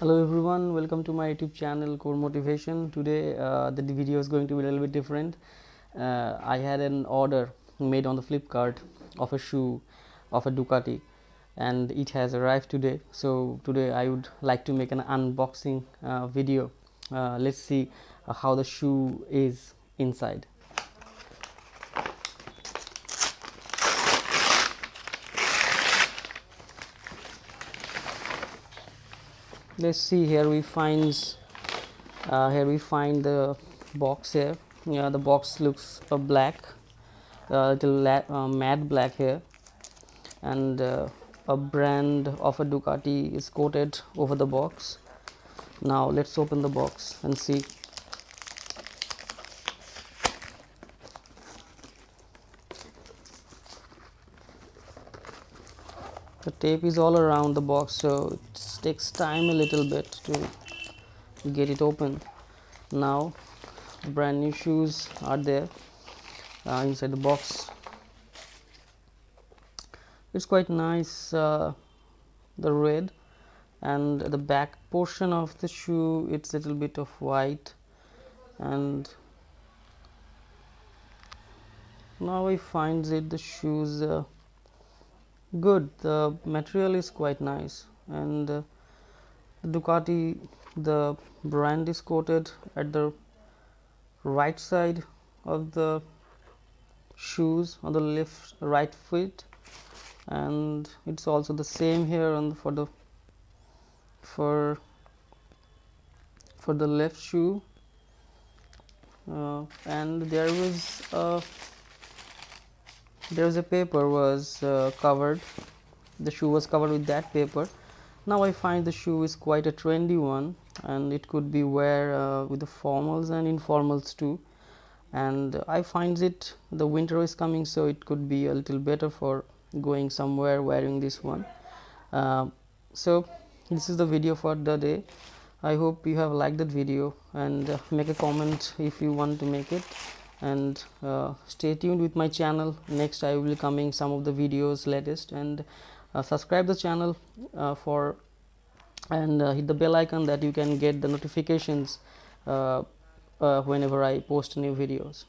Hello everyone, welcome to my YouTube channel Core Motivation. Today the video is going to be a little bit different. I had an order made on the Flipkart of a shoe of a Ducati, and it has arrived today. So today I would like to make an unboxing video. Let's see how the shoe is inside. Let's see. Here we find the box here. Yeah, the box looks black, matte black here, and a brand of a Ducati is coated over the box. Now let's open the box and see. The tape is all around the box, so it takes time a little bit to get it open. Now brand new shoes are there inside the box. It's quite nice, the red, and the back portion of the shoe, it's a little bit of white. And now I find it the shoes good. The material is quite nice, and Ducati, the brand is quoted at the right side of the shoes on the left right foot, and it's also the same here on for the left shoe. And there was a paper was covered. The shoe was covered with that paper. Now I find the shoe is quite a trendy one, and it could be wear with the formals and informals too. And I find it, the winter is coming, so it could be a little better for going somewhere wearing this one. So this is the video for the day. I hope you have liked that video, and make a comment if you want to make it, and stay tuned with my channel. Next I will be coming some of the videos latest, and subscribe the channel for and hit the bell icon that you can get the notifications whenever I post new videos.